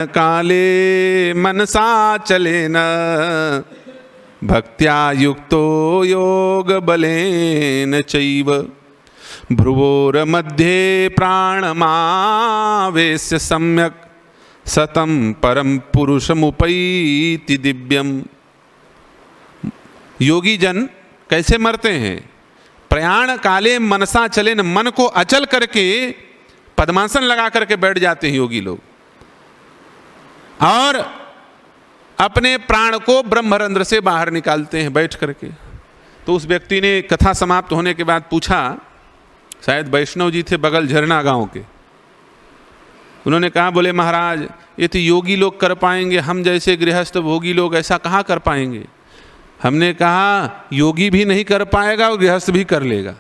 काले मनसा चलेन भक्त्या युक्तो योग बलेन चैव भ्रुवोर्मध्ये प्राणमावेश्य सम्यक सतम परम पुरुषमुपैति दिव्यम। योगी जन कैसे मरते हैं? प्रयाण काले मनसा चलेन, मन को अचल करके पद्मासन लगा करके बैठ जाते हैं योगी लोग, और अपने प्राण को ब्रह्मरंध्र से बाहर निकालते हैं बैठ करके। तो उस व्यक्ति ने कथा समाप्त होने के बाद पूछा, शायद वैष्णव जी थे बगल झरना गांव के, उन्होंने कहा, बोले महाराज ये तो योगी लोग कर पाएंगे, हम जैसे गृहस्थ भोगी लोग ऐसा कहाँ कर पाएंगे। हमने कहा योगी भी नहीं कर पाएगा और गृहस्थ भी कर लेगा।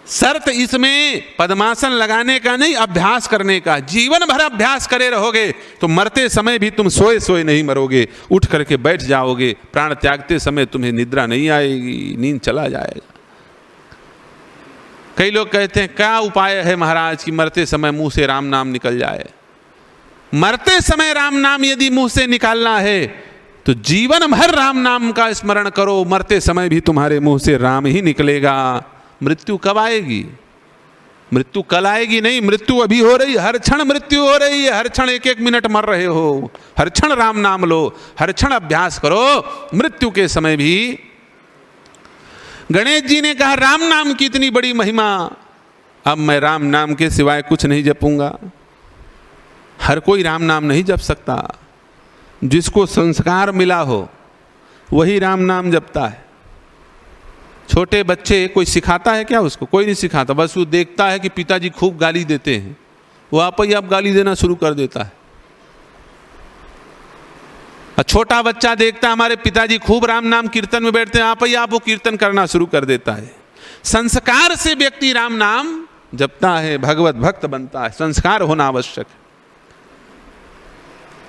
शर्त इसमें पद्मासन लगाने का नहीं, अभ्यास करने का। जीवन भर अभ्यास करे रहोगे तो मरते समय भी तुम सोए सोए नहीं मरोगे, उठ करके बैठ जाओगे। प्राण त्यागते समय तुम्हें निद्रा नहीं आएगी, नींद चला जाएगा। कई लोग कहते हैं क्या उपाय है महाराज कि मरते समय मुंह से राम नाम निकल जाए। मरते समय राम नाम यदि मुंह से निकालना है तो जीवन भर राम नाम का स्मरण करो, मरते समय भी तुम्हारे मुंह से राम ही निकलेगा। मृत्यु कब आएगी? मृत्यु कल आएगी नहीं, मृत्यु अभी हो रही, हर क्षण मृत्यु हो रही है, हर क्षण एक एक मिनट मर रहे हो, हर क्षण राम नाम लो, हर क्षण अभ्यास करो। मृत्यु के समय भी गणेश जी ने कहा राम नाम की इतनी बड़ी महिमा, अब मैं राम नाम के सिवाय कुछ नहीं जपूंगा। हर कोई राम नाम नहीं जप सकता, जिसको संस्कार मिला हो वही राम नाम जपता है। छोटे बच्चे कोई सिखाता है क्या उसको? कोई नहीं सिखाता, बस वो देखता है कि पिताजी खूब गाली देते हैं, वो आप ही आप गाली देना शुरू कर देता है। छोटा बच्चा देखता है हमारे पिताजी खूब राम नाम कीर्तन में बैठते हैं, आप ही आप वो कीर्तन करना शुरू कर देता है। संस्कार से व्यक्ति राम नाम जपता है, भगवत भक्त बनता है। संस्कार होना आवश्यक है।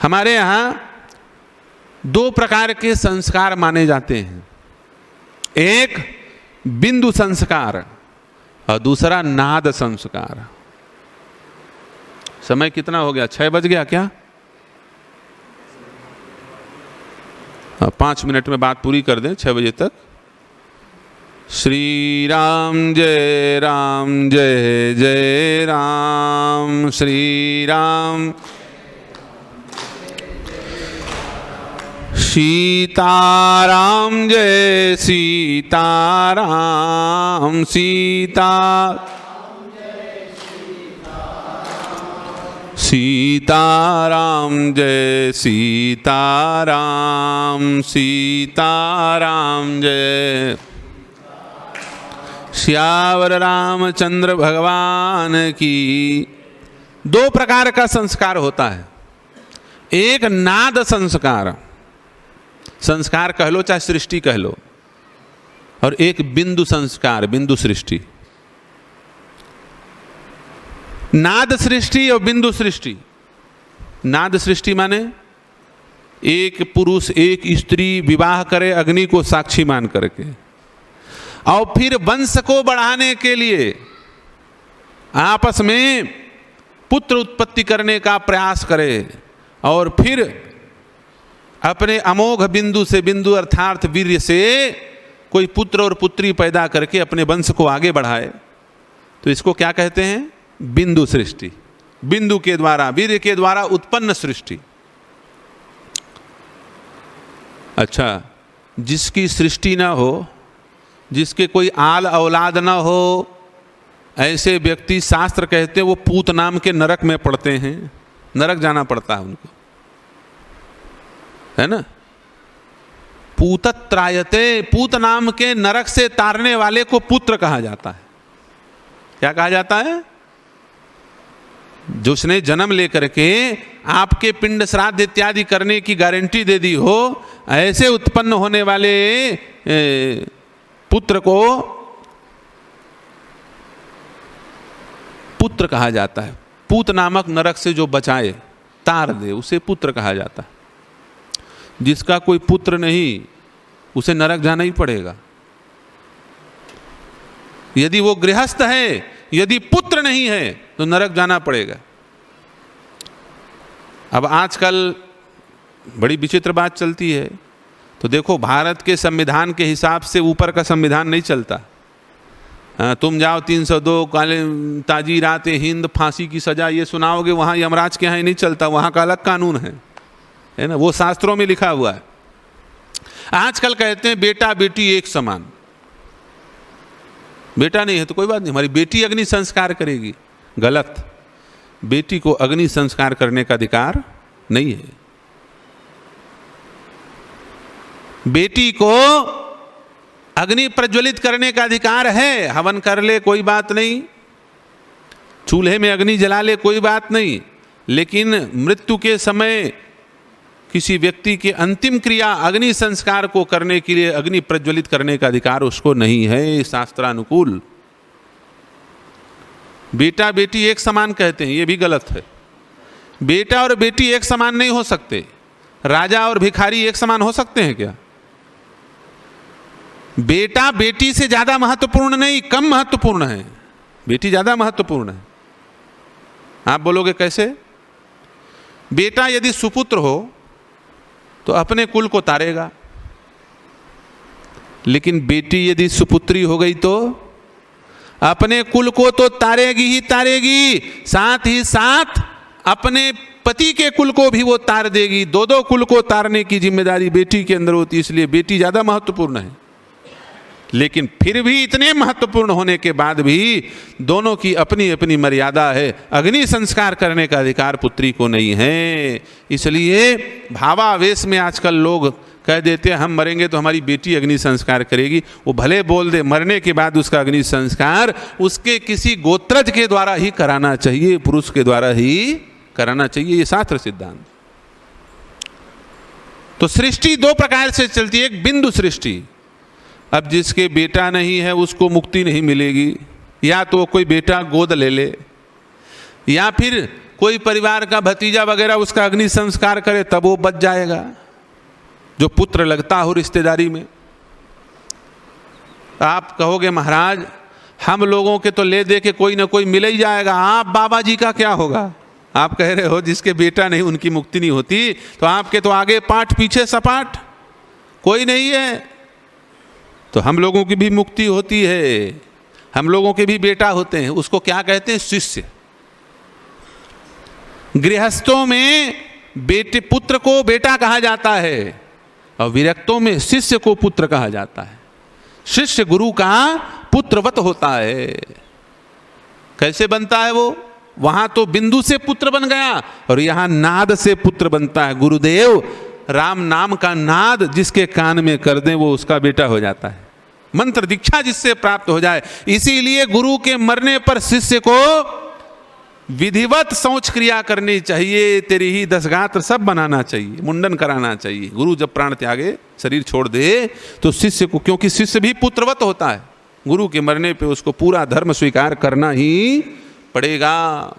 हमारे यहां दो प्रकार के संस्कार माने जाते हैं, एक बिंदु संस्कार और दूसरा नाद संस्कार। समय कितना हो गया? 6 बज गया क्या? 5 मिनट में बात पूरी कर दें, 6 बजे तक। श्री राम जय जय राम, श्री राम। सीताराम जय सीताराम, सीताराम जय सीताराम, सीताराम जय। श्यावर रामचंद्र भगवान की। 2 प्रकार का संस्कार होता है, एक नाद संस्कार, संस्कार कह लो चाहे सृष्टि कह लो, और एक बिंदु संस्कार, बिंदु सृष्टि। नाद सृष्टि और बिंदु सृष्टि। नाद सृष्टि माने एक पुरुष एक स्त्री विवाह करे अग्नि को साक्षी मान करके, और फिर वंश को बढ़ाने के लिए आपस में पुत्र उत्पत्ति करने का प्रयास करे, और फिर अपने अमोघ बिंदु से, बिंदु अर्थात वीर्य से कोई पुत्र और पुत्री पैदा करके अपने वंश को आगे बढ़ाए, तो इसको क्या कहते हैं? बिंदु सृष्टि। बिंदु के द्वारा, वीर्य के द्वारा उत्पन्न सृष्टि। अच्छा, जिसकी सृष्टि ना हो, जिसके कोई आल औलाद ना हो, ऐसे व्यक्ति शास्त्र कहते हैं वो पूत नाम के नरक में पड़ते हैं, नरक जाना पड़ता है उनको, है ना। पूतत्रायते, पूत नाम के नरक से तारने वाले को पुत्र कहा जाता है। क्या कहा जाता है? जो उसने जन्म लेकर के आपके पिंड श्राद्ध इत्यादि करने की गारंटी दे दी हो, ऐसे उत्पन्न होने वाले पुत्र को पुत्र कहा जाता है। पूत नामक नरक से जो बचाए, तार दे, उसे पुत्र कहा जाता है। जिसका कोई पुत्र नहीं, उसे नरक जाना ही पड़ेगा। यदि वो गृहस्थ है, यदि पुत्र नहीं है तो नरक जाना पड़ेगा। अब आजकल बड़ी विचित्र बात चलती है, तो देखो भारत के संविधान के हिसाब से ऊपर का संविधान नहीं चलता। तुम जाओ 302 काले ताजी रातें हिंद फांसी की सजा ये सुनाओगे, वहाँ यमराज के यहाँ नहीं चलता, वहाँ का अलग कानून है ना, वो शास्त्रों में लिखा हुआ है। आजकल कहते हैं बेटा बेटी एक समान। बेटा नहीं है तो कोई बात नहीं, हमारी बेटी अग्नि संस्कार करेगी। गलत, बेटी को अग्नि संस्कार करने का अधिकार नहीं है। बेटी को अग्नि प्रज्वलित करने का अधिकार है, हवन कर ले कोई बात नहीं, चूल्हे में अग्नि जला ले कोई बात नहीं, लेकिन मृत्यु के समय किसी व्यक्ति के अंतिम क्रिया अग्नि संस्कार को करने के लिए अग्नि प्रज्वलित करने का अधिकार उसको नहीं है शास्त्रानुकूल। बेटा बेटी एक समान कहते हैं, ये भी गलत है। बेटा और बेटी एक समान नहीं हो सकते। राजा और भिखारी एक समान हो सकते हैं क्या? बेटा बेटी से ज्यादा महत्वपूर्ण नहीं, कम महत्वपूर्ण है। बेटी ज्यादा महत्वपूर्ण है। आप बोलोगे कैसे? बेटा यदि सुपुत्र हो तो अपने कुल को तारेगा, लेकिन बेटी यदि सुपुत्री हो गई तो अपने कुल को तो तारेगी ही तारेगी, साथ ही साथ अपने पति के कुल को भी वो तार देगी। दो कुल को तारने की जिम्मेदारी बेटी के अंदर होती है, इसलिए बेटी ज्यादा महत्वपूर्ण है। लेकिन फिर भी इतने महत्वपूर्ण होने के बाद भी दोनों की अपनी अपनी मर्यादा है। अग्नि संस्कार करने का अधिकार पुत्री को नहीं है। इसलिए भावावेश में आजकल लोग कह देते हैं हम मरेंगे तो हमारी बेटी अग्नि संस्कार करेगी। वो भले बोल दे, मरने के बाद उसका अग्नि संस्कार उसके किसी गोत्रज के द्वारा ही कराना चाहिए, पुरुष के द्वारा ही कराना चाहिए, ये शास्त्र सिद्धांत। तो सृष्टि दो प्रकार से चलती है। एक बिंदु सृष्टि, अब जिसके बेटा नहीं है उसको मुक्ति नहीं मिलेगी, या तो कोई बेटा गोद ले ले, या फिर कोई परिवार का भतीजा वगैरह उसका अग्नि संस्कार करे तब वो बच जाएगा, जो पुत्र लगता हो रिश्तेदारी में। आप कहोगे महाराज हम लोगों के तो ले दे के कोई ना कोई मिल ही जाएगा, आप बाबा जी का क्या होगा? आप कह रहे हो जिसके बेटा नहीं उनकी मुक्ति नहीं होती, तो आपके तो आगे पाठ पीछे सपाट, कोई नहीं है। तो हम लोगों की भी मुक्ति होती है, हम लोगों के भी बेटा होते हैं। उसको क्या कहते हैं? शिष्य। गृहस्थों में बेटे पुत्र को बेटा कहा जाता है, और विरक्तों में शिष्य को पुत्र कहा जाता है। शिष्य गुरु का पुत्रवत होता है। कैसे बनता है वो? वहां तो बिंदु से पुत्र बन गया, और यहां नाद से पुत्र बनता है। गुरुदेव राम नाम का नाद जिसके कान में कर दें वो उसका बेटा हो जाता है। मंत्र दीक्षा जिससे प्राप्त हो जाए। इसीलिए गुरु के मरने पर शिष्य को विधिवत शौच क्रिया करनी चाहिए, तेरी ही दसगात्र सब बनाना चाहिए, मुंडन कराना चाहिए। गुरु जब प्राण त्यागे, शरीर छोड़ दे, तो शिष्य को, क्योंकि शिष्य भी पुत्रवत होता है, गुरु के मरने पे उसको पूरा धर्म स्वीकार करना ही पड़ेगा।